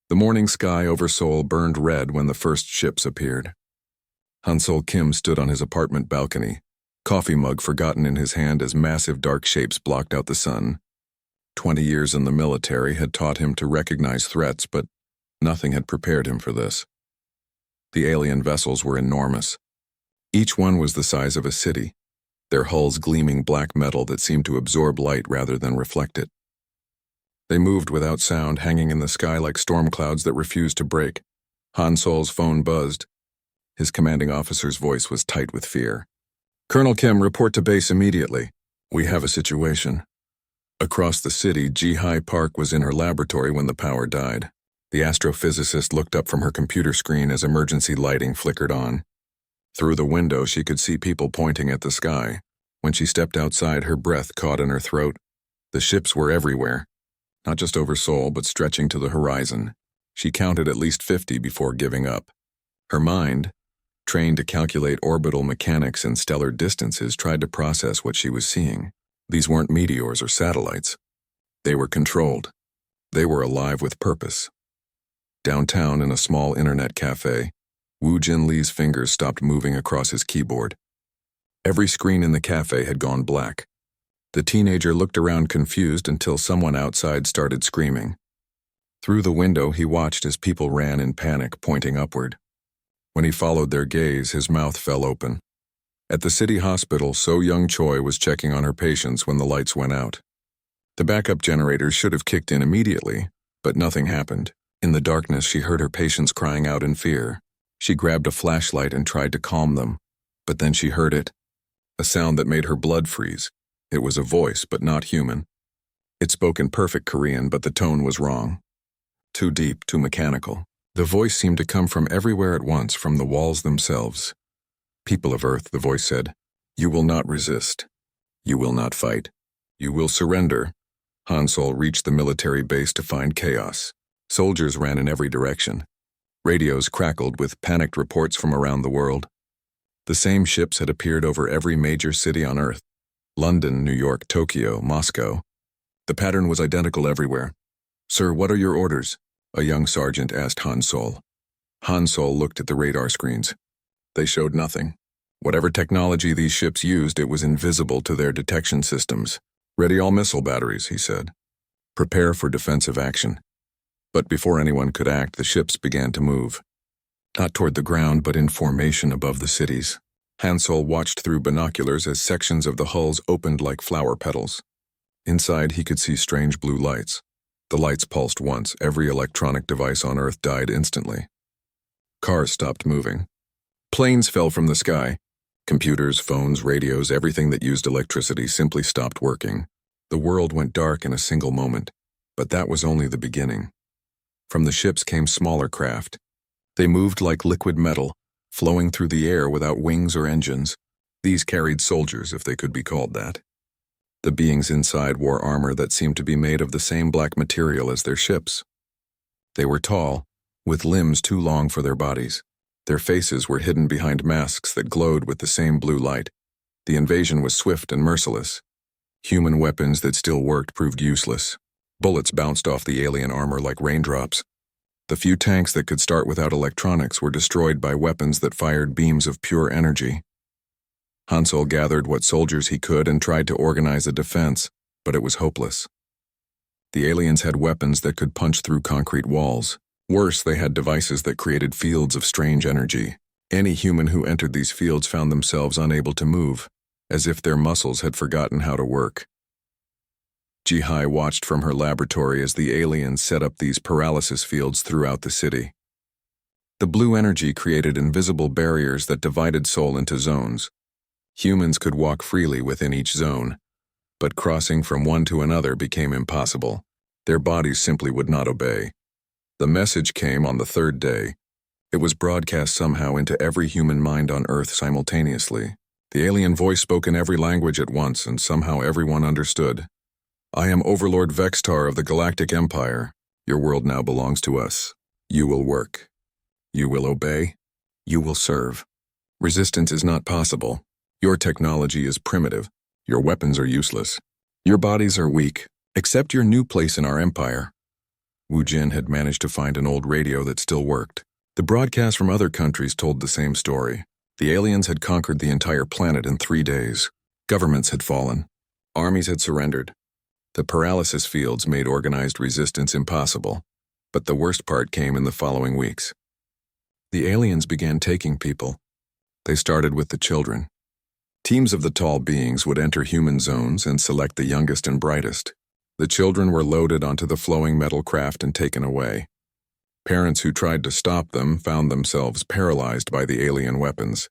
The morning sky over Seoul burned red when the first ships appeared. Hansol Kim stood on his apartment balcony, coffee mug forgotten in his hand as massive dark shapes blocked out the sun. 20 years in the military had taught him to recognize threats, but nothing had prepared him for this. The alien vessels were enormous. Each one was the size of a city, their hulls gleaming black metal that seemed to absorb light rather than reflect it. They moved without sound, hanging in the sky like storm clouds that refused to break. Hansol's phone buzzed. His commanding officer's voice was tight with fear. "Colonel Kim, report to base immediately. We have a situation." Across the city, Ji-Hai Park was in her laboratory when the power died. The astrophysicist looked up from her computer screen as emergency lighting flickered on. Through the window, she could see people pointing at the sky. When she stepped outside, her breath caught in her throat. The ships were everywhere. Not just over Seoul, but stretching to the horizon. She counted at least 50 before giving up. Her mind, trained to calculate orbital mechanics and stellar distances, tried to process what she was seeing. These weren't meteors or satellites. They were controlled. They were alive with purpose. Downtown in a small internet cafe, Woo Jin Lee's fingers stopped moving across his keyboard. Every screen in the cafe had gone black. The teenager looked around confused until someone outside started screaming. Through the window, he watched as people ran in panic, pointing upward. When he followed their gaze, his mouth fell open. At the city hospital, So Young Choi was checking on her patients when the lights went out. The backup generators should have kicked in immediately, but nothing happened. In the darkness, she heard her patients crying out in fear. She grabbed a flashlight and tried to calm them, but then she heard it, a sound that made her blood freeze. It was a voice, but not human. It spoke in perfect Korean, but the tone was wrong. Too deep, too mechanical. The voice seemed to come from everywhere at once, from the walls themselves. "People of Earth," the voice said, "you will not resist. You will not fight. You will surrender." Hansol reached the military base to find chaos. Soldiers ran in every direction. Radios crackled with panicked reports from around the world. The same ships had appeared over every major city on Earth. London, New York, Tokyo, Moscow. The pattern was identical everywhere. "Sir, what are your orders?" a young sergeant asked Hansol. Hansol looked at the radar screens. They showed nothing. Whatever technology these ships used, it was invisible to their detection systems. "Ready all missile batteries," he said. "Prepare for defensive action." But before anyone could act, the ships began to move. Not toward the ground, but in formation above the cities. Hansol watched through binoculars as sections of the hulls opened like flower petals. Inside, he could see strange blue lights. The lights pulsed once. Every electronic device on Earth died instantly. Cars stopped moving. Planes fell from the sky. Computers, phones, radios, everything that used electricity simply stopped working. The world went dark in a single moment, but that was only the beginning. From the ships came smaller craft. They moved like liquid metal, flowing through the air without wings or engines. These carried soldiers, if they could be called that. The beings inside wore armor that seemed to be made of the same black material as their ships. They were tall, with limbs too long for their bodies. Their faces were hidden behind masks that glowed with the same blue light. The invasion was swift and merciless. Human weapons that still worked proved useless. Bullets bounced off the alien armor like raindrops. The few tanks that could start without electronics were destroyed by weapons that fired beams of pure energy. Hansol gathered what soldiers he could and tried to organize a defense, but it was hopeless. The aliens had weapons that could punch through concrete walls. Worse, they had devices that created fields of strange energy. Any human who entered these fields found themselves unable to move, as if their muscles had forgotten how to work. Ji-Hai watched from her laboratory as the aliens set up these paralysis fields throughout the city. The blue energy created invisible barriers that divided Seoul into zones. Humans could walk freely within each zone, but crossing from one to another became impossible. Their bodies simply would not obey. The message came on the third day. It was broadcast somehow into every human mind on Earth simultaneously. The alien voice spoke in every language at once, and somehow everyone understood. "I am Overlord Vextar of the Galactic Empire. Your world now belongs to us. You will work. You will obey. You will serve. Resistance is not possible. Your technology is primitive. Your weapons are useless. Your bodies are weak. Accept your new place in our empire. Wu Jin had managed to find an old radio that still worked. The broadcasts from other countries told the same story. The aliens had conquered the entire planet in 3 days. Governments had fallen. Armies had surrendered. The paralysis fields made organized resistance impossible. But the worst part came in the following weeks. The aliens began taking people. They started with the children. Teams of the tall beings would enter human zones and select the youngest and brightest. The children were loaded onto the flowing metal craft and taken away. Parents who tried to stop them found themselves paralyzed by the alien weapons.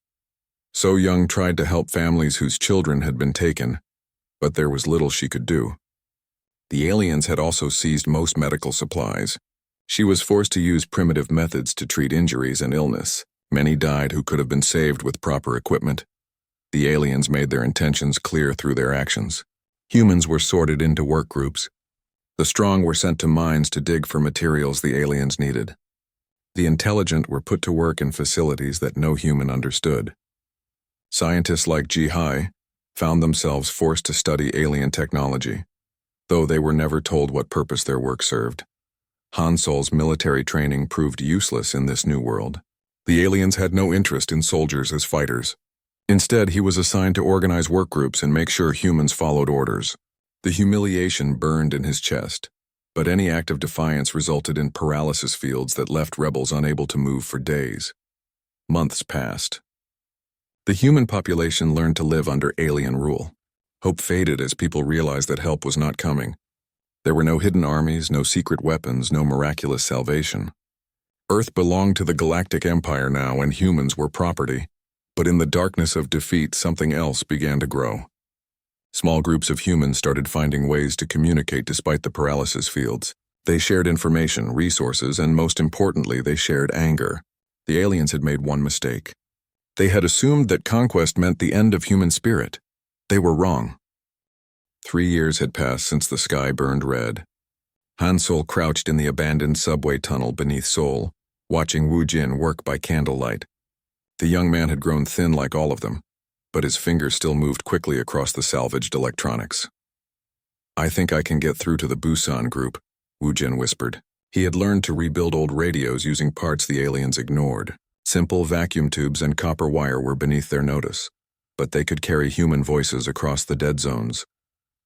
So Young tried to help families whose children had been taken, but there was little she could do. The aliens had also seized most medical supplies. She was forced to use primitive methods to treat injuries and illness. Many died who could have been saved with proper equipment. The aliens made their intentions clear through their actions. Humans were sorted into work groups. The strong were sent to mines to dig for materials the aliens needed. The intelligent were put to work in facilities that no human understood. Scientists like HFY found themselves forced to study alien technology, though they were never told what purpose their work served. Han Solo's military training proved useless in this new world. The aliens had no interest in soldiers as fighters. Instead, he was assigned to organize work groups and make sure humans followed orders. The humiliation burned in his chest, but any act of defiance resulted in paralysis fields that left rebels unable to move for days. Months passed. The human population learned to live under alien rule. Hope faded as people realized that help was not coming. There were no hidden armies, no secret weapons, no miraculous salvation. Earth belonged to the Galactic Empire now, and humans were property. But in the darkness of defeat, something else began to grow. Small groups of humans started finding ways to communicate despite the paralysis fields. They shared information, resources, and most importantly, they shared anger. The aliens had made one mistake. They had assumed that conquest meant the end of human spirit. They were wrong. 3 years had passed since the sky burned red. Han Solo crouched in the abandoned subway tunnel beneath Seoul, watching Wu Jin work by candlelight. The young man had grown thin like all of them, but his fingers still moved quickly across the salvaged electronics. "I think I can get through to the Busan group," Wu Jin whispered. He had learned to rebuild old radios using parts the aliens ignored. Simple vacuum tubes and copper wire were beneath their notice, but they could carry human voices across the dead zones.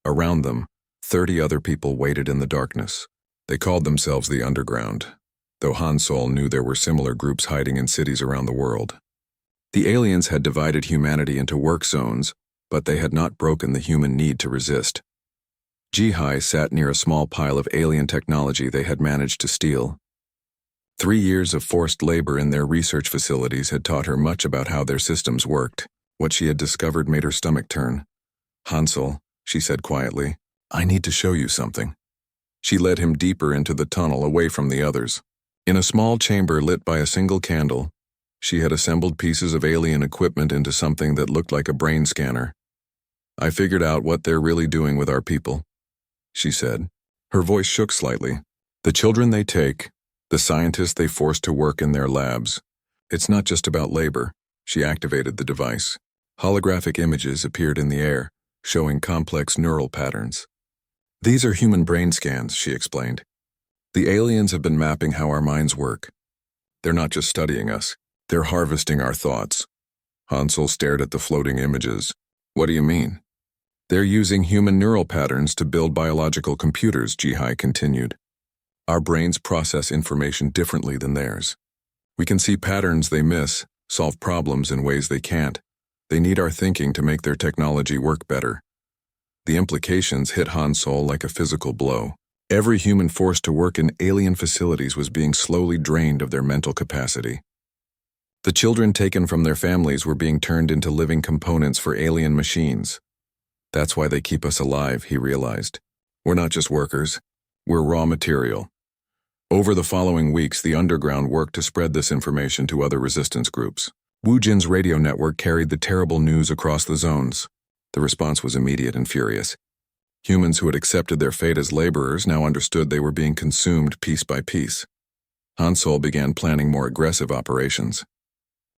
Around them, 30 other people waited in the darkness. They called themselves the Underground, though Han Solo knew there were similar groups hiding in cities around the world. The aliens had divided humanity into work zones, but they had not broken the human need to resist. HFY sat near a small pile of alien technology they had managed to steal. 3 years of forced labor in their research facilities had taught her much about how their systems worked. What she had discovered made her stomach turn. "Han Solo," she said quietly, "I need to show you something." She led him deeper into the tunnel away from the others. In a small chamber lit by a single candle, she had assembled pieces of alien equipment into something that looked like a brain scanner. "I figured out what they're really doing with our people," she said. Her voice shook slightly. "The children they take, the scientists they force to work in their labs. It's not just about labor." She activated the device. Holographic images appeared in the air, showing complex neural patterns. "These are human brain scans," she explained. "The aliens have been mapping how our minds work. They're not just studying us. They're harvesting our thoughts." Han Solo stared at the floating images. "What do you mean?" "They're using human neural patterns to build biological computers," HFY continued. "Our brains process information differently than theirs. We can see patterns they miss, solve problems in ways they can't. They need our thinking to make their technology work better." The implications hit Han Solo like a physical blow. Every human forced to work in alien facilities was being slowly drained of their mental capacity. The children taken from their families were being turned into living components for alien machines. "That's why they keep us alive," he realized. "We're not just workers. We're raw material." Over the following weeks, the Underground worked to spread this information to other resistance groups. Wu Jin's radio network carried the terrible news across the zones. The response was immediate and furious. Humans who had accepted their fate as laborers now understood they were being consumed piece by piece. Han Solo began planning more aggressive operations.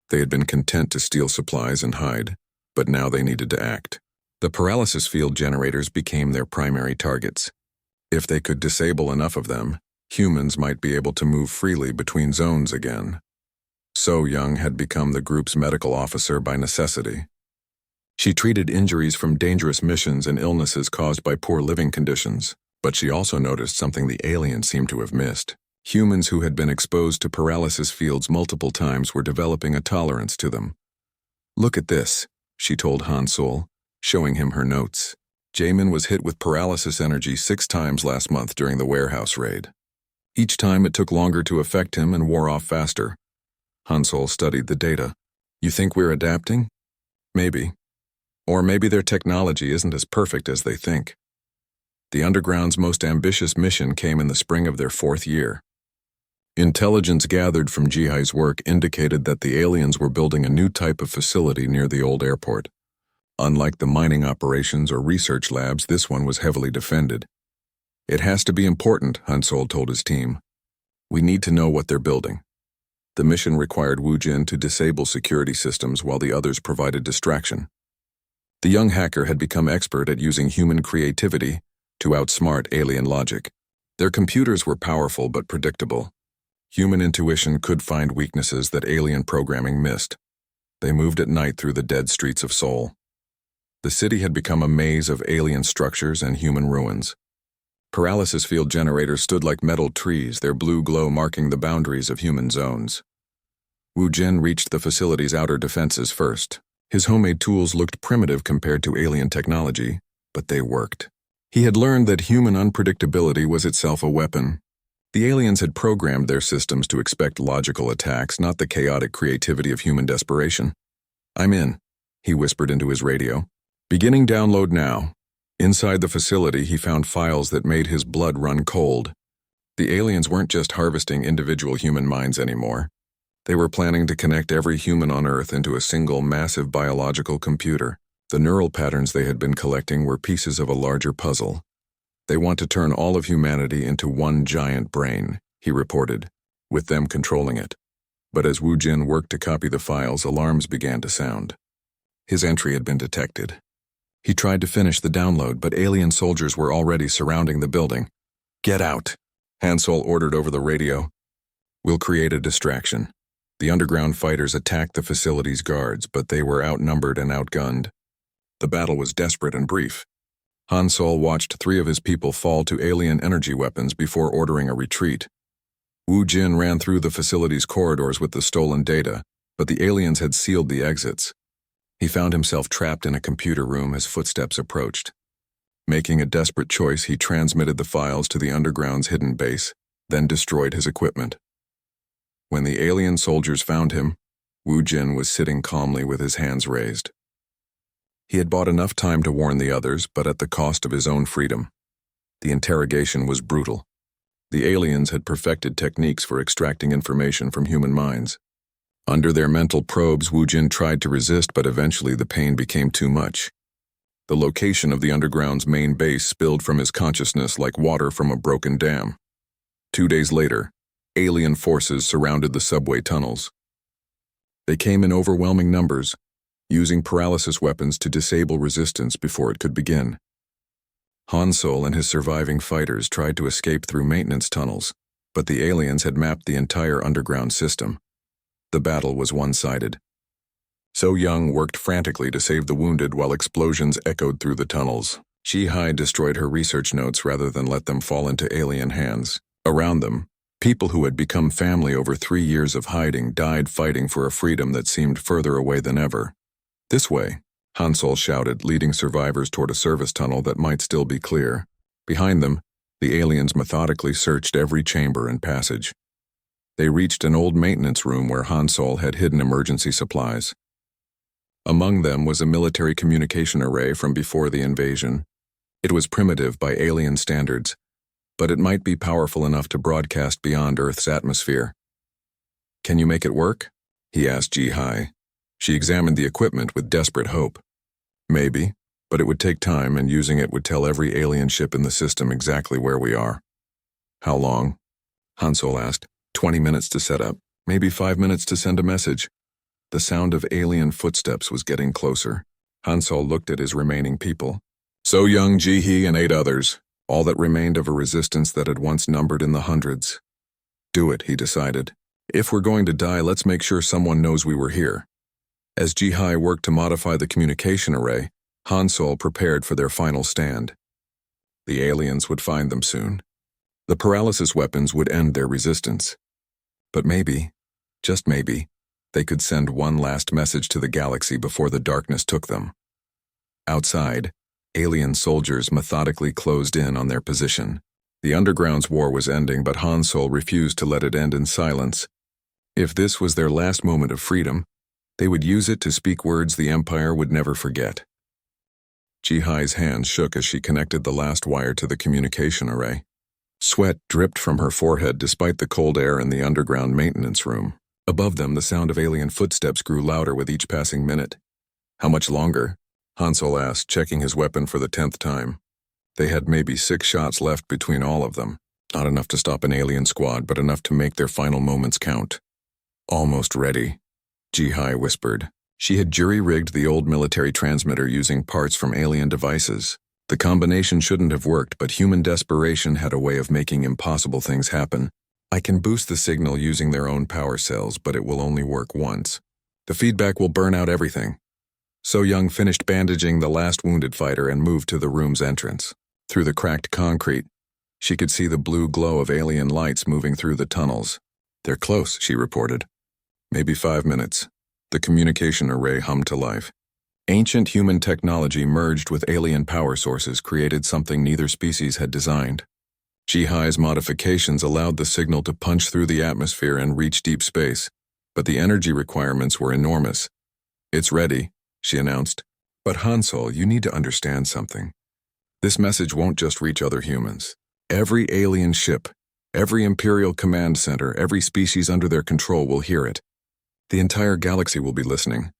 They had been content to steal supplies and hide, but now they needed to act. The paralysis field generators became their primary targets. If they could disable enough of them, Humans might be able to move freely between zones again. So Young had become the group's medical officer by necessity. She treated injuries from dangerous missions and illnesses caused by poor living conditions, but she also noticed something the aliens seemed to have missed. Humans who had been exposed to paralysis fields multiple times were developing a tolerance to them. "Look at this," she told Han Sol, showing him her notes. "Jamin was hit with paralysis energy 6 times last month during the warehouse raid. Each time it took longer to affect him and wore off faster." Han Sol studied the data. "You think we're adapting? Maybe. Or maybe their technology isn't as perfect as they think." The Underground's most ambitious mission came in the spring of their 4th year. Intelligence gathered from Jihai's work indicated that the aliens were building a new type of facility near the old airport. Unlike the mining operations or research labs, this one was heavily defended. "It has to be important," Han Sol told his team. "We need to know what they're building." The mission required Wu Jin to disable security systems while the others provided distraction. The young hacker had become expert at using human creativity to outsmart alien logic. Their computers were powerful but predictable. Human intuition could find weaknesses that alien programming missed. They moved at night through the dead streets of Seoul. The city had become a maze of alien structures and human ruins. Paralysis field generators stood like metal trees, their blue glow marking the boundaries of human zones. Wu Jin reached the facility's outer defenses first. His homemade tools looked primitive compared to alien technology, but they worked. He had learned that human unpredictability was itself a weapon. The aliens had programmed their systems to expect logical attacks, not the chaotic creativity of human desperation. "I'm in," he whispered into his radio. "Beginning download now." Inside the facility, he found files that made his blood run cold. The aliens weren't just harvesting individual human minds anymore. They were planning to connect every human on Earth into a single massive biological computer. The neural patterns they had been collecting were pieces of a larger puzzle. "They want to turn all of humanity into one giant brain," he reported, with them controlling it. But as Wu Jin worked to copy the files, alarms began to sound. His entry had been detected. He tried to finish the download, but alien soldiers were already surrounding the building. "Get out," Han Sol ordered over the radio. "We'll create a distraction." The underground fighters attacked the facility's guards, but they were outnumbered and outgunned. The battle was desperate and brief. Han Sol watched 3 of his people fall to alien energy weapons before ordering a retreat. Wu Jin ran through the facility's corridors with the stolen data, but the aliens had sealed the exits. He found himself trapped in a computer room as footsteps approached. Making a desperate choice, he transmitted the files to the Underground's hidden base, then destroyed his equipment. When the alien soldiers found him, Wu Jin was sitting calmly with his hands raised. He had bought enough time to warn the others, but at the cost of his own freedom. The interrogation was brutal. The aliens had perfected techniques for extracting information from human minds. Under their mental probes, Wu Jin tried to resist, but eventually the pain became too much. The location of the Underground's main base spilled from his consciousness like water from a broken dam. 2 days later, alien forces surrounded the subway tunnels. They came in overwhelming numbers, using paralysis weapons to disable resistance before it could begin. Han Sol and his surviving fighters tried to escape through maintenance tunnels, but the aliens had mapped the entire underground system. The battle was one-sided. So Young worked frantically to save the wounded while explosions echoed through the tunnels. Jihai destroyed her research notes rather than let them fall into alien hands. Around them, people who had become family over 3 years of hiding died fighting for a freedom that seemed further away than ever. "This way," Han Sol shouted, leading survivors toward a service tunnel that might still be clear. Behind them, the aliens methodically searched every chamber and passage. They reached an old maintenance room where Han Sol had hidden emergency supplies. Among them was a military communication array from before the invasion. It was primitive by alien standards, but it might be powerful enough to broadcast beyond Earth's atmosphere. "Can you make it work?" he asked Jihai. She examined the equipment with desperate hope. "Maybe, but it would take time, and using it would tell every alien ship in the system exactly where we are." "How long?" Han Sol asked. 20 minutes to set up, maybe 5 minutes to send a message." The sound of alien footsteps was getting closer. Han Sol looked at his remaining people. "So Young, Ji-hee, and 8 others. all that remained of a resistance that had once numbered in the hundreds. Do it, he decided. If we're going to die, let's make sure someone knows we were here. As Jihai worked to modify the communication array, Han Sol prepared for their final stand. The aliens would find them soon. The paralysis weapons would end their resistance. But maybe, just maybe, they could send one last message to the galaxy before the darkness took them. Outside, alien soldiers methodically closed in on their position. The Underground's war was ending, but Han Sol refused to let it end in silence. If this was their last moment of freedom, they would use it to speak words the Empire would never forget. Jihai's hands shook as she connected the last wire to the communication array. Sweat dripped from her forehead despite the cold air in the underground maintenance room. Above them, the sound of alien footsteps grew louder with each passing minute. How much longer? Han Sol asked, checking his weapon for the 10th time. They had maybe 6 shots left between all of them. Not enough to stop an alien squad, but enough to make their final moments count. Almost ready, Jihai whispered. She had jury-rigged the old military transmitter using parts from alien devices. The combination shouldn't have worked, but human desperation had a way of making impossible things happen. I can boost the signal using their own power cells, but it will only work once. The feedback will burn out everything. So Young finished bandaging the last wounded fighter and moved to the room's entrance. Through the cracked concrete, she could see the blue glow of alien lights moving through the tunnels. They're close, she reported. Maybe 5 minutes. The communication array hummed to life. Ancient human technology merged with alien power sources created something neither species had designed. Jihai's modifications allowed the signal to punch through the atmosphere and reach deep space, but the energy requirements were enormous. It's ready, she announced. But Han Sol, you need to understand something. This message won't just reach other humans. Every alien ship, every Imperial command center, every species under their control will hear it. The entire galaxy will be listening.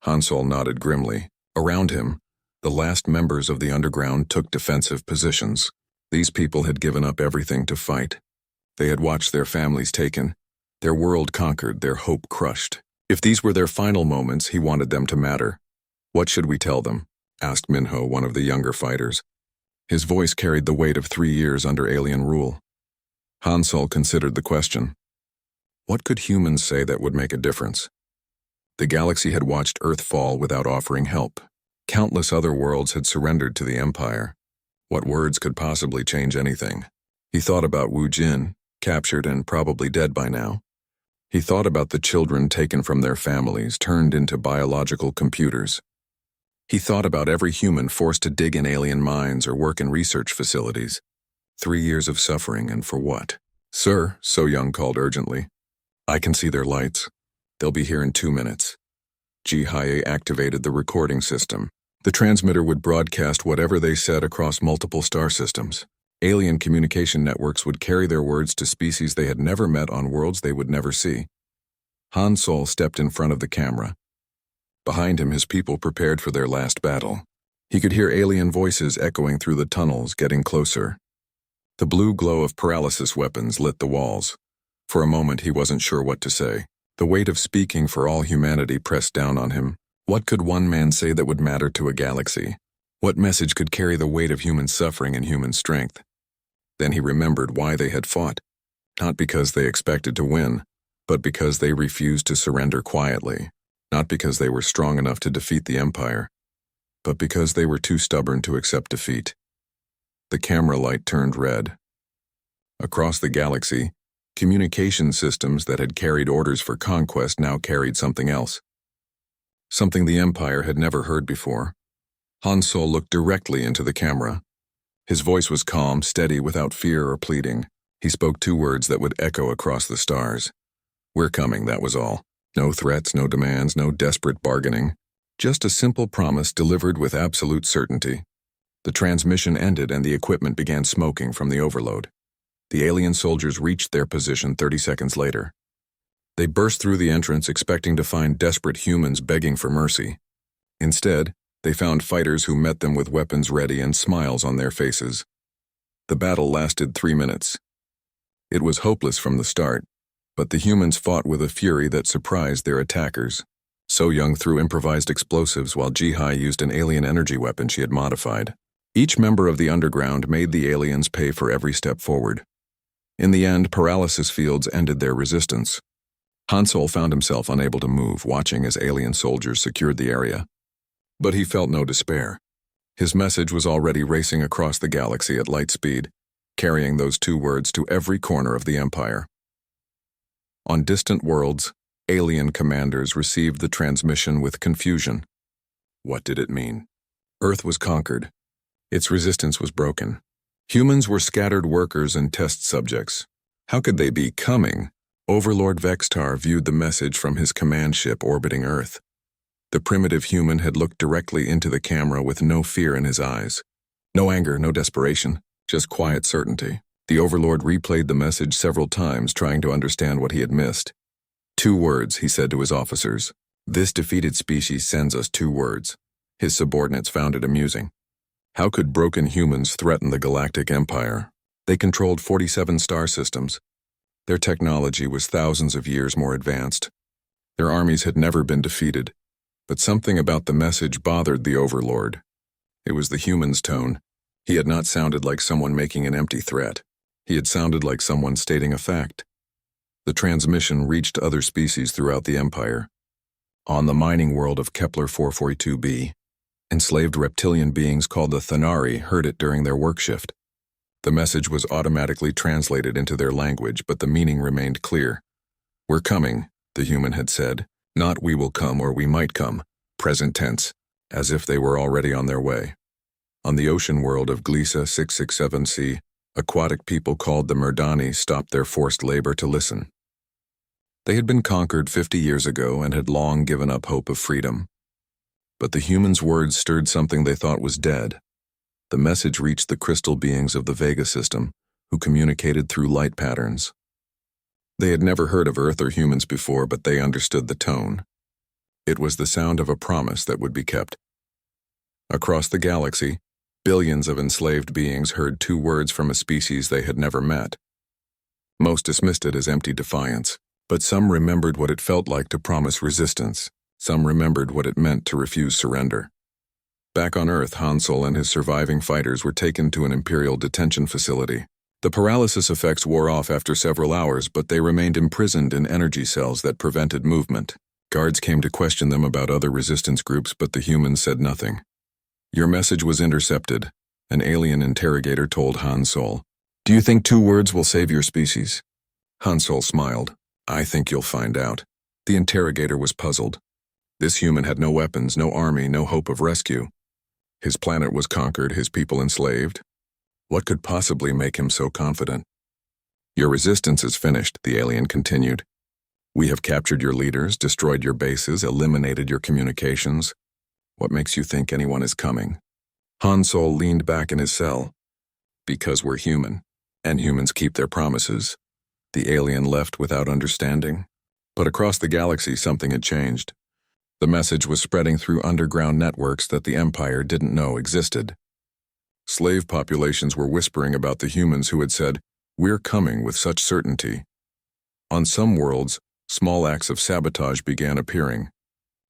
Han Sol nodded grimly. Around him, the last members of the Underground took defensive positions. These people had given up everything to fight. They had watched their families taken, their world conquered, their hope crushed. If these were their final moments, he wanted them to matter. What should we tell them? Asked Minho, one of the younger fighters. His voice carried the weight of 3 years under alien rule. Han Sol considered the question. What could humans say that would make a difference? The galaxy had watched Earth fall without offering help. Countless other worlds had surrendered to the Empire. What words could possibly change anything? He thought about Wu Jin, captured and probably dead by now. He thought about the children taken from their families, turned into biological computers. He thought about every human forced to dig in alien mines or work in research facilities. 3 years of suffering, and for what? Sir, So Young called urgently. I can see their lights. They'll be here in 2 minutes. Jihai activated the recording system. The transmitter would broadcast whatever they said across multiple star systems. Alien communication networks would carry their words to species they had never met on worlds they would never see. Han Sol stepped in front of the camera. Behind him, his people prepared for their last battle. He could hear alien voices echoing through the tunnels, getting closer. The blue glow of paralysis weapons lit the walls. For a moment, he wasn't sure what to say. The weight of speaking for all humanity pressed down on him. What could one man say that would matter to a galaxy? What message could carry the weight of human suffering and human strength? Then he remembered why they had fought. Not because they expected to win, but because they refused to surrender quietly. Not because they were strong enough to defeat the Empire, but because they were too stubborn to accept defeat. The camera light turned red. Across the galaxy, communication systems that had carried orders for conquest now carried something else. Something the Empire had never heard before. Han Sol looked directly into the camera. His voice was calm, steady, without fear or pleading. He spoke 2 words that would echo across the stars. We're coming, that was all. No threats, no demands, no desperate bargaining. Just a simple promise delivered with absolute certainty. The transmission ended and the equipment began smoking from the overload. The alien soldiers reached their position 30 seconds later. They burst through the entrance expecting to find desperate humans begging for mercy. Instead, they found fighters who met them with weapons ready and smiles on their faces. The battle lasted 3 minutes. It was hopeless from the start, but the humans fought with a fury that surprised their attackers. So Young threw improvised explosives while Jihai used an alien energy weapon she had modified. Each member of the underground made the aliens pay for every step forward. In the end, paralysis fields ended their resistance. Hansel found himself unable to move, watching as alien soldiers secured the area. But he felt no despair. His message was already racing across the galaxy at light speed, carrying those 2 words to every corner of the Empire. On distant worlds, alien commanders received the transmission with confusion. What did it mean? Earth was conquered. Its resistance was broken. Humans were scattered workers and test subjects. How could they be coming? Overlord Vextar viewed the message from his command ship orbiting Earth. The primitive human had looked directly into the camera with no fear in his eyes. No anger, no desperation, just quiet certainty. The Overlord replayed the message several times, trying to understand what he had missed. 2 words, he said to his officers. This defeated species sends us 2 words. His subordinates found it amusing. How could broken humans threaten the Galactic Empire? They controlled 47 star systems. Their technology was thousands of years more advanced. Their armies had never been defeated. But something about the message bothered the Overlord. It was the human's tone. He had not sounded like someone making an empty threat. He had sounded like someone stating a fact. The transmission reached other species throughout the Empire. On the mining world of Kepler 442b, enslaved reptilian beings called the Thanari heard it during their work shift. The message was automatically translated into their language, but the meaning remained clear. We're coming, the human had said. Not we will come or we might come, present tense, as if they were already on their way. On the ocean world of Glisa 667c, aquatic people called the Murdani stopped their forced labor to listen. They had been conquered 50 years ago and had long given up hope of freedom. But the humans' words stirred something they thought was dead. The message reached the crystal beings of the Vega system, who communicated through light patterns. They had never heard of Earth or humans before, but they understood the tone. It was the sound of a promise that would be kept. Across the galaxy, billions of enslaved beings heard 2 words from a species they had never met. Most dismissed it as empty defiance, but some remembered what it felt like to promise resistance. Some remembered what it meant to refuse surrender. Back on Earth, Hansel and his surviving fighters were taken to an Imperial detention facility. The paralysis effects wore off after several hours, but they remained imprisoned in energy cells that prevented movement. Guards came to question them about other resistance groups, but the humans said nothing. Your message was intercepted, an alien interrogator told Hansel. Do you think 2 words will save your species? Hansel smiled. I think you'll find out. The interrogator was puzzled. This human had no weapons, no army, no hope of rescue. His planet was conquered, his people enslaved. What could possibly make him so confident? Your resistance is finished, the alien continued. We have captured your leaders, destroyed your bases, eliminated your communications. What makes you think anyone is coming? Hansel leaned back in his cell. Because we're human, and humans keep their promises. The alien left without understanding. But across the galaxy, something had changed. The message was spreading through underground networks that the Empire didn't know existed. Slave populations were whispering about the humans who had said, "We're coming," with such certainty. On some worlds, small acts of sabotage began appearing.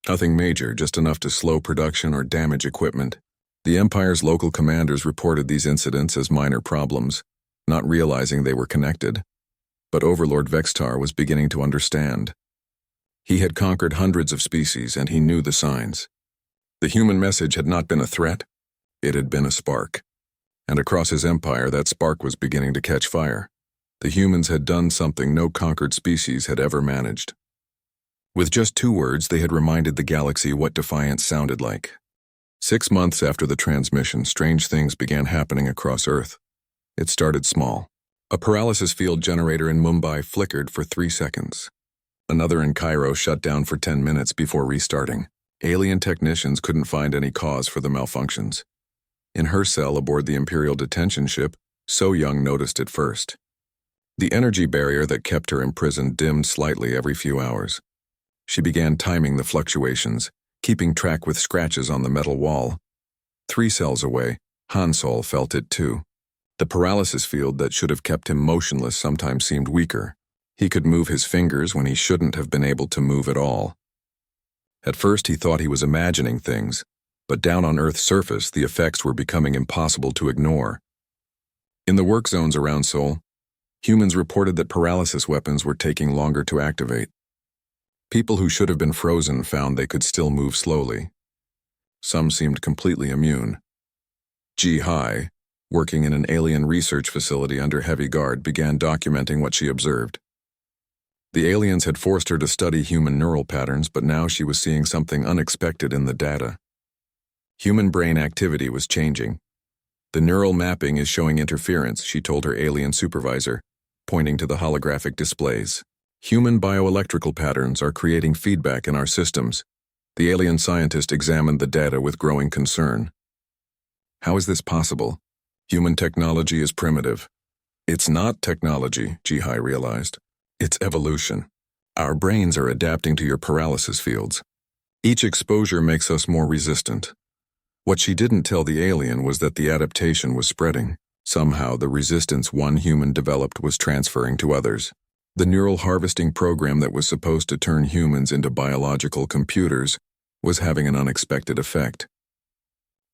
Nothing major, just enough to slow production or damage equipment. The Empire's local commanders reported these incidents as minor problems, not realizing they were connected. But Overlord Vextar was beginning to understand. He had conquered hundreds of species, and he knew the signs. The human message had not been a threat, it had been a spark. And across his empire, that spark was beginning to catch fire. The humans had done something no conquered species had ever managed. With just 2 words, they had reminded the galaxy what defiance sounded like. 6 months after the transmission, strange things began happening across Earth. It started small. A paralysis field generator in Mumbai flickered for 3 seconds. Another in Cairo shut down for 10 minutes before restarting. Alien technicians couldn't find any cause for the malfunctions. In her cell aboard the Imperial detention ship, So Young noticed it first. The energy barrier that kept her imprisoned dimmed slightly every few hours. She began timing the fluctuations, keeping track with scratches on the metal wall. 3 cells away, Hansel felt it too. The paralysis field that should have kept him motionless sometimes seemed weaker. He could move his fingers when he shouldn't have been able to move at all. At first he thought he was imagining things, But down on Earth's surface, the effects were becoming impossible to ignore. In the work zones around Seoul, humans reported that paralysis weapons were taking longer to activate. People who should have been frozen found they could still move slowly. Some seemed completely immune. Ji-Hai, working in an alien research facility under heavy guard, began documenting what she observed. The aliens had forced her to study human neural patterns, but now she was seeing something unexpected in the data. Human brain activity was changing. The neural mapping is showing interference, she told her alien supervisor, pointing to the holographic displays. Human bioelectrical patterns are creating feedback in our systems. The alien scientist examined the data with growing concern. How is this possible? Human technology is primitive. It's not technology, Ji-Hai realized. It's evolution. Our brains are adapting to your paralysis fields. Each exposure makes us more resistant. What she didn't tell the alien was that the adaptation was spreading. Somehow, the resistance one human developed was transferring to others. The neural harvesting program that was supposed to turn humans into biological computers was having an unexpected effect.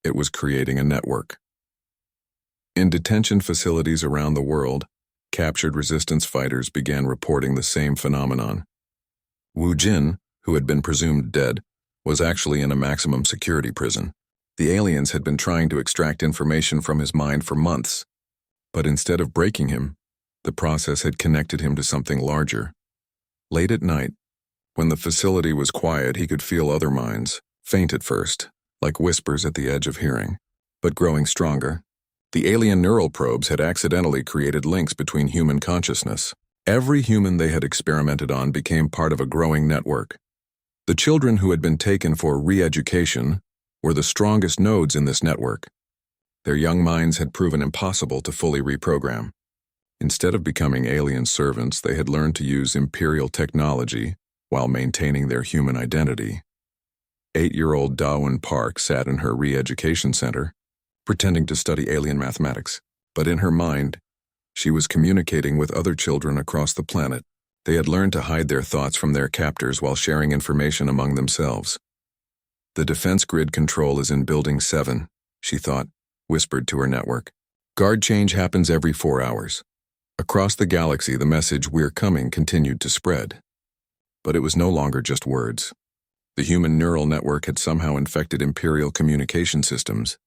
It was creating a network. In detention facilities around the world, captured resistance fighters began reporting the same phenomenon. Wu Jin, who had been presumed dead, was actually in a maximum security prison. The aliens had been trying to extract information from his mind for months, but instead of breaking him, the process had connected him to something larger. Late at night, when the facility was quiet, he could feel other minds, faint at first, like whispers at the edge of hearing, but growing stronger. The alien neural probes had accidentally created links between human consciousness. Every human they had experimented on became part of a growing network. The children who had been taken for re-education were the strongest nodes in this network. Their young minds had proven impossible to fully reprogram. Instead of becoming alien servants, they had learned to use imperial technology while maintaining their human identity. 8-year-old Dawon Park sat in her re-education center, pretending to study alien mathematics. But in her mind, she was communicating with other children across the planet. They had learned to hide their thoughts from their captors while sharing information among themselves. The defense grid control is in Building 7, she thought, whispered to her network. Guard change happens every 4 hours. Across the galaxy, the message "We're coming" continued to spread. But it was no longer just words. The human neural network had somehow infected Imperial communication systems.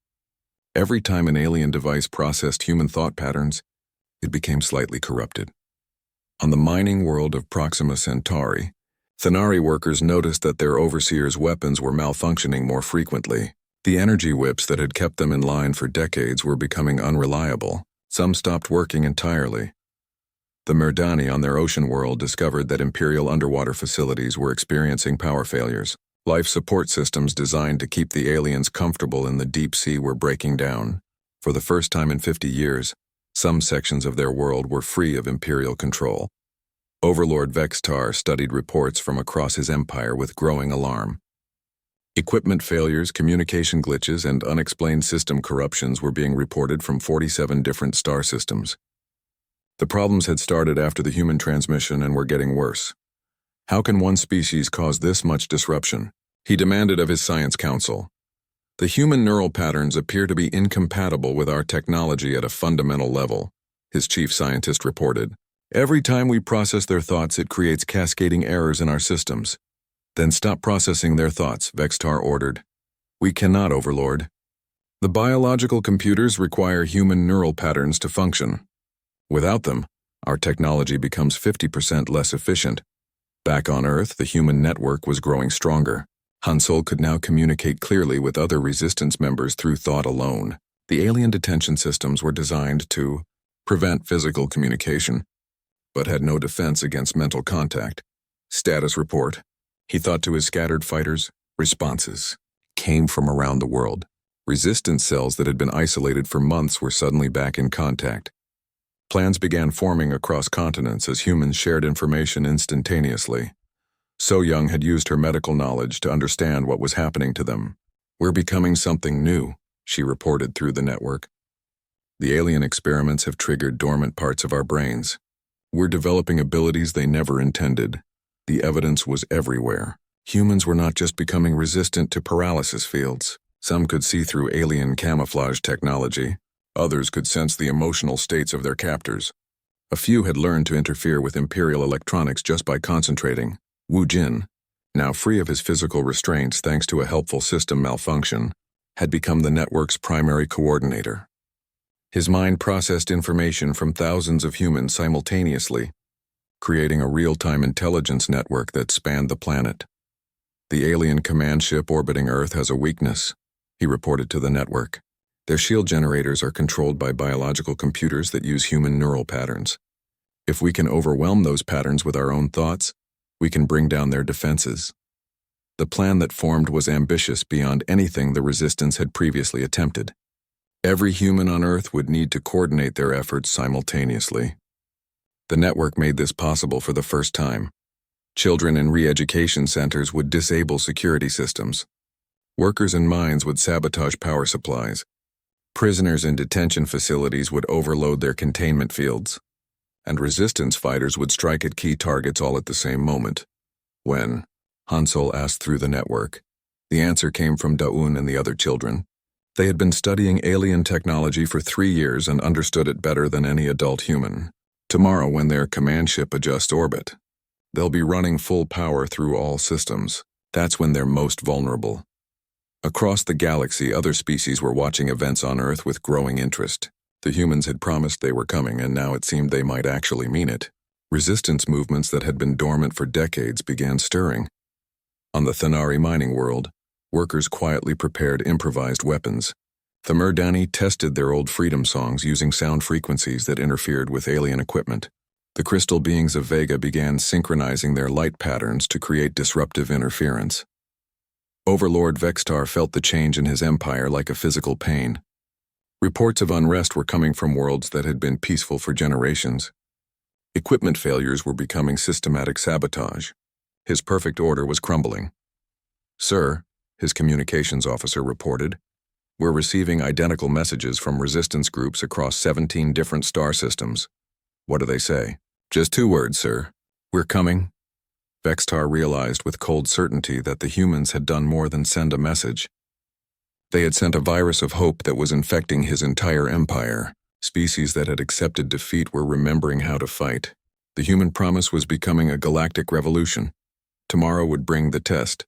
Every time an alien device processed human thought patterns, it became slightly corrupted. On the mining world of Proxima Centauri, Thanari workers noticed that their overseers' weapons were malfunctioning more frequently. The energy whips that had kept them in line for decades were becoming unreliable. Some stopped working entirely. The Merdani on their ocean world discovered that Imperial underwater facilities were experiencing power failures. Life support systems designed to keep the aliens comfortable in the deep sea were breaking down. For the first time in 50 years, some sections of their world were free of Imperial control. Overlord Vextar studied reports from across his empire with growing alarm. Equipment failures, communication glitches, and unexplained system corruptions were being reported from 47 different star systems. The problems had started after the human transmission and were getting worse. How can one species cause this much disruption? He demanded of his science council. The human neural patterns appear to be incompatible with our technology at a fundamental level, his chief scientist reported. Every time we process their thoughts, it creates cascading errors in our systems. Then stop processing their thoughts, Vextar ordered. We cannot, Overlord. The biological computers require human neural patterns to function. Without them, our technology becomes 50% less efficient. Back on Earth, the human network was growing stronger. Hansol could now communicate clearly with other resistance members through thought alone. The alien detention systems were designed to prevent physical communication, but had no defense against mental contact. Status report. He thought to his scattered fighters. Responses came from around the world. Resistance cells that had been isolated for months were suddenly back in contact. Plans began forming across continents as humans shared information instantaneously. So Young had used her medical knowledge to understand what was happening to them. We're becoming something new, she reported through the network. The alien experiments have triggered dormant parts of our brains. We're developing abilities they never intended. The evidence was everywhere. Humans were not just becoming resistant to paralysis fields. Some could see through alien camouflage technology. Others could sense the emotional states of their captors. A few had learned to interfere with Imperial electronics just by concentrating. Wu Jin, now free of his physical restraints thanks to a helpful system malfunction, had become the network's primary coordinator. His mind processed information from thousands of humans simultaneously, creating a real-time intelligence network that spanned the planet. The alien command ship orbiting Earth has a weakness, he reported to the network. Their shield generators are controlled by biological computers that use human neural patterns. If we can overwhelm those patterns with our own thoughts, we can bring down their defenses. The plan that formed was ambitious beyond anything the Resistance had previously attempted. Every human on Earth would need to coordinate their efforts simultaneously. The network made this possible for the first time. Children in re-education centers would disable security systems. Workers in mines would sabotage power supplies. Prisoners in detention facilities would overload their containment fields. And resistance fighters would strike at key targets all at the same moment. When? Hansel asked through the network. The answer came from Daun and the other children. They had been studying alien technology for 3 years and understood it better than any adult human. Tomorrow, when their command ship adjusts orbit, they'll be running full power through all systems. That's when they're most vulnerable. Across the galaxy, other species were watching events on Earth with growing interest. The humans had promised they were coming, and now it seemed they might actually mean it. Resistance movements that had been dormant for decades began stirring. On the Thanari mining world, workers quietly prepared improvised weapons. The Murdani tested their old freedom songs using sound frequencies that interfered with alien equipment. The crystal beings of Vega began synchronizing their light patterns to create disruptive interference. Overlord Vextar felt the change in his empire like a physical pain. Reports of unrest were coming from worlds that had been peaceful for generations. Equipment failures were becoming systematic sabotage. His perfect order was crumbling. "Sir," his communications officer reported, "we're receiving identical messages from resistance groups across 17 different star systems." "What do they say?" "Just 2 words, sir. We're coming." Vextar realized with cold certainty that the humans had done more than send a message. They had sent a virus of hope that was infecting his entire empire. Species that had accepted defeat were remembering how to fight. The human promise was becoming a galactic revolution. Tomorrow would bring the test.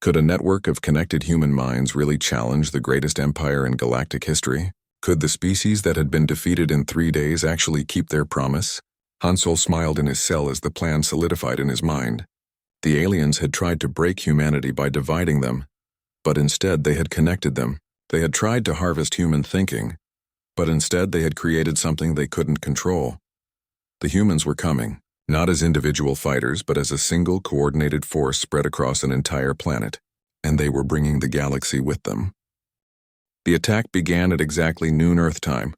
Could a network of connected human minds really challenge the greatest empire in galactic history? Could the species that had been defeated in 3 days actually keep their promise? Hansel smiled in his cell as the plan solidified in his mind. The aliens had tried to break humanity by dividing them, but instead they had connected them. They had tried to harvest human thinking, but instead they had created something they couldn't control. The humans were coming, not as individual fighters, but as a single coordinated force spread across an entire planet, and they were bringing the galaxy with them. The attack began at exactly noon Earth time,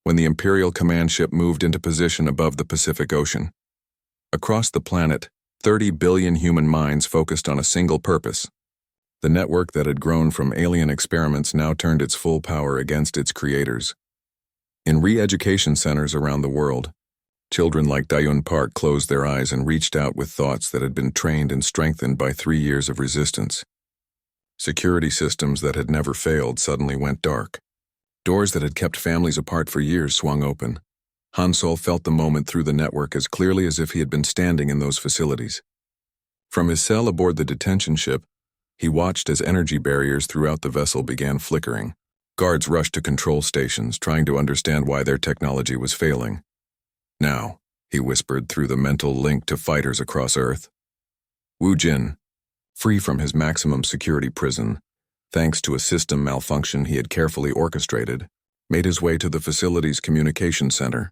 when the Imperial command ship moved into position above the Pacific Ocean. Across the planet, 30 billion human minds focused on a single purpose. The network that had grown from alien experiments now turned its full power against its creators. In re-education centers around the world, children like Dayun Park closed their eyes and reached out with thoughts that had been trained and strengthened by 3 years of resistance. Security systems that had never failed suddenly went dark. Doors that had kept families apart for years swung open. Hansel felt the moment through the network as clearly as if he had been standing in those facilities. From his cell aboard the detention ship, he watched as energy barriers throughout the vessel began flickering. Guards rushed to control stations, trying to understand why their technology was failing. "Now," he whispered through the mental link to fighters across Earth. Wu Jin, free from his maximum security prison, thanks to a system malfunction he had carefully orchestrated, made his way to the facility's communication center.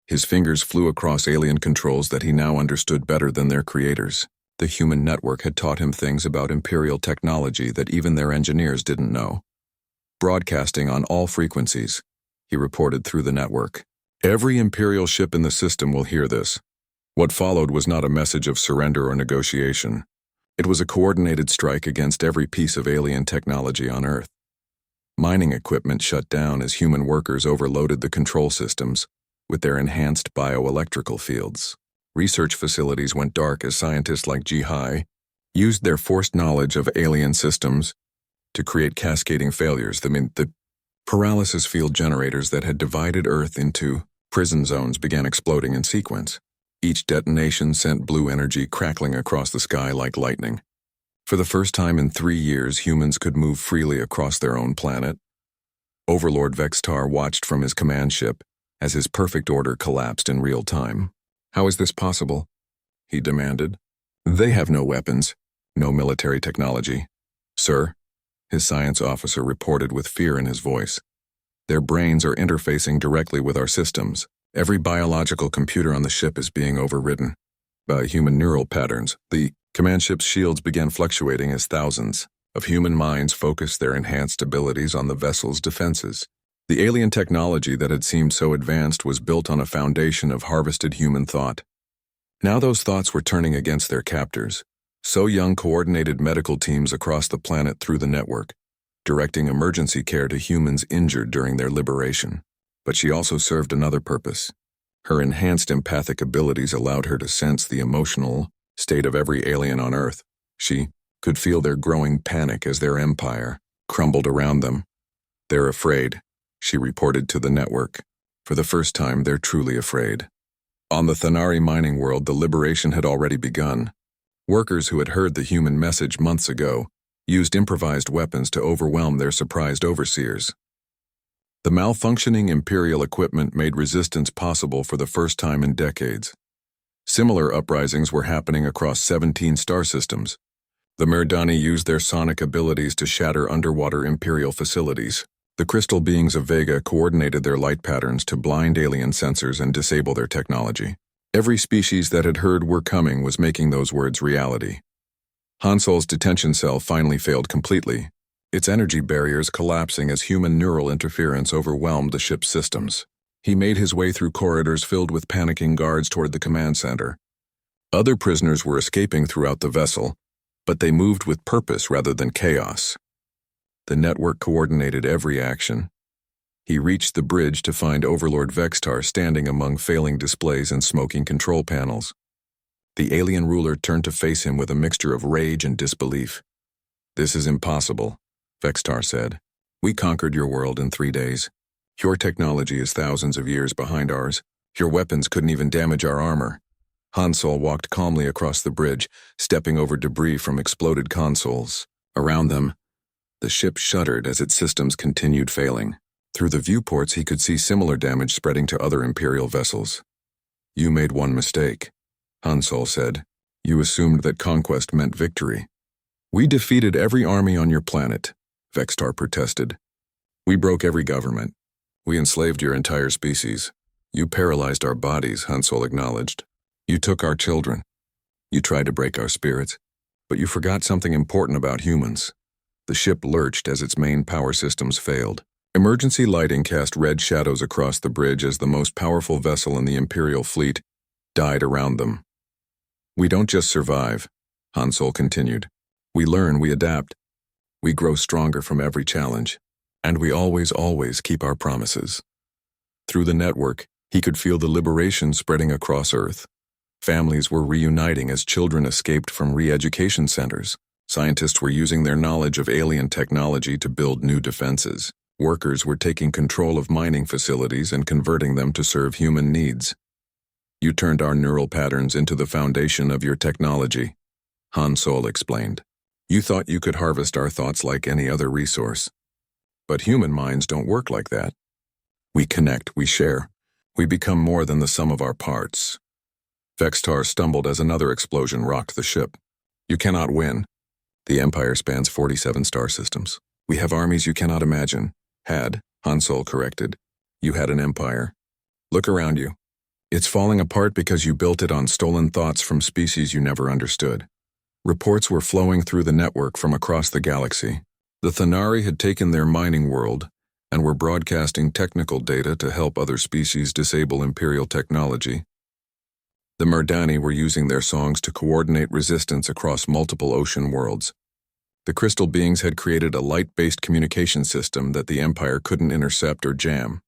His fingers flew across alien controls that he now understood better than their creators. The human network had taught him things about Imperial technology that even their engineers didn't know. "Broadcasting on all frequencies," he reported through the network. "Every Imperial ship in the system will hear this." What followed was not a message of surrender or negotiation. It was a coordinated strike against every piece of alien technology on Earth. Mining equipment shut down as human workers overloaded the control systems with their enhanced bioelectrical fields. Research facilities went dark as scientists like Ji Hai used their forced knowledge of alien systems to create cascading failures. The paralysis field generators that had divided Earth into prison zones began exploding in sequence. Each detonation sent blue energy crackling across the sky like lightning. For the first time in 3 years, humans could move freely across their own planet. Overlord Vextar watched from his command ship as his perfect order collapsed in real time. "How is this possible?" he demanded. "They have no weapons, no military technology." "Sir," his science officer reported with fear in his voice. "Their brains are interfacing directly with our systems. Every biological computer on the ship is being overridden by human neural patterns." The command ship's shields began fluctuating as thousands of human minds focused their enhanced abilities on the vessel's defenses. The alien technology that had seemed so advanced was built on a foundation of harvested human thought. Now those thoughts were turning against their captors. So Young coordinated medical teams across the planet through the network, directing emergency care to humans injured during their liberation. But she also served another purpose. Her enhanced empathic abilities allowed her to sense the emotional state of every alien on Earth. She could feel their growing panic as their empire crumbled around them. "They're afraid," she reported to the network. For the first time, they're truly afraid. On the Thanari mining world, the liberation had already begun. Workers who had heard the human message months ago used improvised weapons to overwhelm their surprised overseers. The malfunctioning Imperial equipment made resistance possible for the first time in decades. Similar uprisings were happening across 17 star systems. The Merdani used their sonic abilities to shatter underwater Imperial facilities. The crystal beings of Vega coordinated their light patterns to blind alien sensors and disable their technology. Every species that had heard "we're coming" was making those words reality. Hansol's detention cell finally failed completely, its energy barriers collapsing as human neural interference overwhelmed the ship's systems. He made his way through corridors filled with panicking guards toward the command center. Other prisoners were escaping throughout the vessel, but they moved with purpose rather than chaos. The network coordinated every action. He reached the bridge to find Overlord Vextar standing among failing displays and smoking control panels. The alien ruler turned to face him with a mixture of rage and disbelief. "This is impossible," Vextar said. "We conquered your world in 3 days. Your technology is thousands of years behind ours. Your weapons couldn't even damage our armor." Hansol walked calmly across the bridge, stepping over debris from exploded consoles. Around them, the ship shuddered as its systems continued failing. Through the viewports, he could see similar damage spreading to other Imperial vessels. "You made one mistake," Hansol said. "You assumed that conquest meant victory." "We defeated every army on your planet," Vextar protested. "We broke every government. We enslaved your entire species. You paralyzed our bodies," Hansol acknowledged. "You took our children. You tried to break our spirits, but you forgot something important about humans." The ship lurched as its main power systems failed. Emergency lighting cast red shadows across the bridge as the most powerful vessel in the Imperial fleet died around them. "We don't just survive," Hansol continued. "We learn, we adapt. We grow stronger from every challenge. And we always keep our promises." Through the network, he could feel the liberation spreading across Earth. Families were reuniting as children escaped from re-education centers. Scientists were using their knowledge of alien technology to build new defenses. Workers were taking control of mining facilities and converting them to serve human needs. "You turned our neural patterns into the foundation of your technology," Hansol explained. "You thought you could harvest our thoughts like any other resource. But human minds don't work like that. We connect, we share. We become more than the sum of our parts." Vextar stumbled as another explosion rocked the ship. "You cannot win. The Empire spans 47 star systems. We have armies you cannot imagine." "Had," Hansol corrected. "You had an empire. Look around you. It's falling apart because you built it on stolen thoughts from species you never understood." Reports were flowing through the network from across the galaxy. The Thanari had taken their mining world and were broadcasting technical data to help other species disable Imperial technology. The Merdani were using their songs to coordinate resistance across multiple ocean worlds. The crystal beings had created a light-based communication system that the Empire couldn't intercept or jam.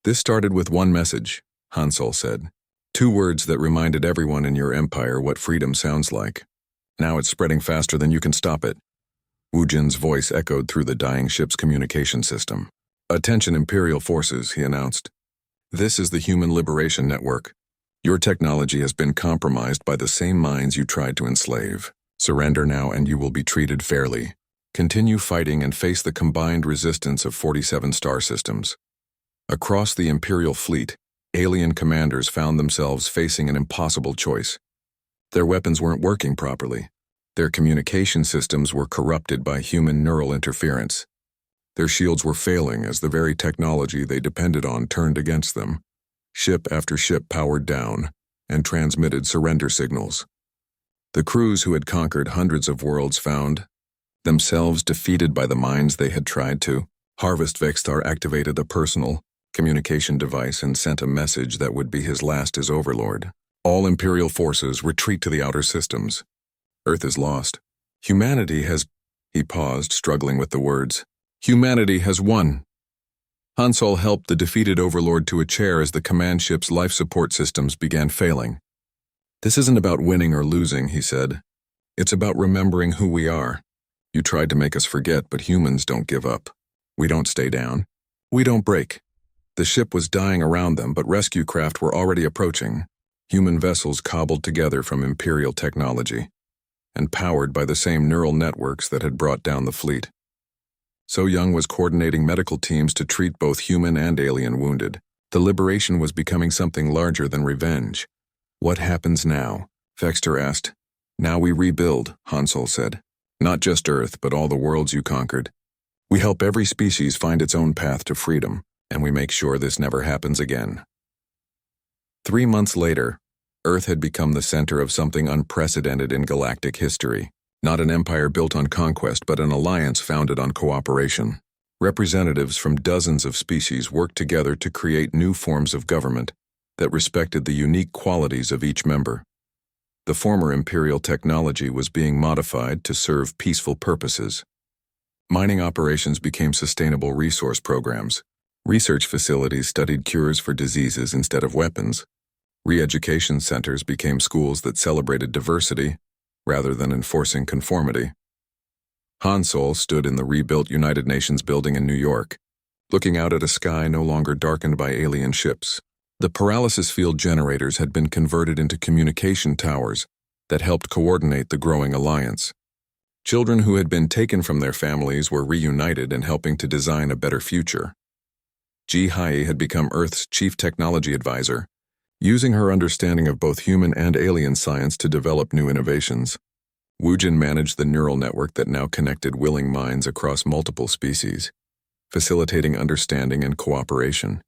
"This started with one message," Hansol said. "2 words that reminded everyone in your empire what freedom sounds like. Now it's spreading faster than you can stop it." Wu Jin's voice echoed through the dying ship's communication system. "Attention Imperial forces," he announced. "This is the Human Liberation Network. Your technology has been compromised by the same minds you tried to enslave. Surrender now and you will be treated fairly. Continue fighting and face the combined resistance of 47 star systems." Across the Imperial fleet, alien commanders found themselves facing an impossible choice. Their weapons weren't working properly. Their communication systems were corrupted by human neural interference. Their shields were failing as the very technology they depended on turned against them. Ship after ship powered down and transmitted surrender signals. The crews who had conquered hundreds of worlds found themselves defeated by the minds they had tried to harvest. Vextar activated a personal communication device and sent a message that would be his last as Overlord. "All Imperial forces retreat to the outer systems. Earth is lost. Humanity has—" He paused, struggling with the words. "Humanity has won." Hansol helped the defeated Overlord to a chair as the command ship's life support systems began failing. "This isn't about winning or losing," he said. "It's about remembering who we are. You tried to make us forget, but humans don't give up. We don't stay down. We don't break." The ship was dying around them, but rescue craft were already approaching. Human vessels cobbled together from Imperial technology and powered by the same neural networks that had brought down the fleet. So Young was coordinating medical teams to treat both human and alien wounded. The liberation was becoming something larger than revenge. "What happens now?" Vexter asked. "Now we rebuild," Hansol said. "Not just Earth, but all the worlds you conquered. We help every species find its own path to freedom, and we make sure this never happens again." 3 months later, Earth had become the center of something unprecedented in galactic history. Not an empire built on conquest, but an alliance founded on cooperation. Representatives from dozens of species worked together to create new forms of government that respected the unique qualities of each member. The former Imperial technology was being modified to serve peaceful purposes. Mining operations became sustainable resource programs. Research facilities studied cures for diseases instead of weapons. Re-education centers became schools that celebrated diversity rather than enforcing conformity. Hansol stood in the rebuilt United Nations building in New York, looking out at a sky no longer darkened by alien ships. The paralysis field generators had been converted into communication towers that helped coordinate the growing alliance. Children who had been taken from their families were reunited and helping to design a better future. Ji Hai had become Earth's chief technology advisor, using her understanding of both human and alien science to develop new innovations. Wu Jin managed the neural network that now connected willing minds across multiple species, facilitating understanding and cooperation.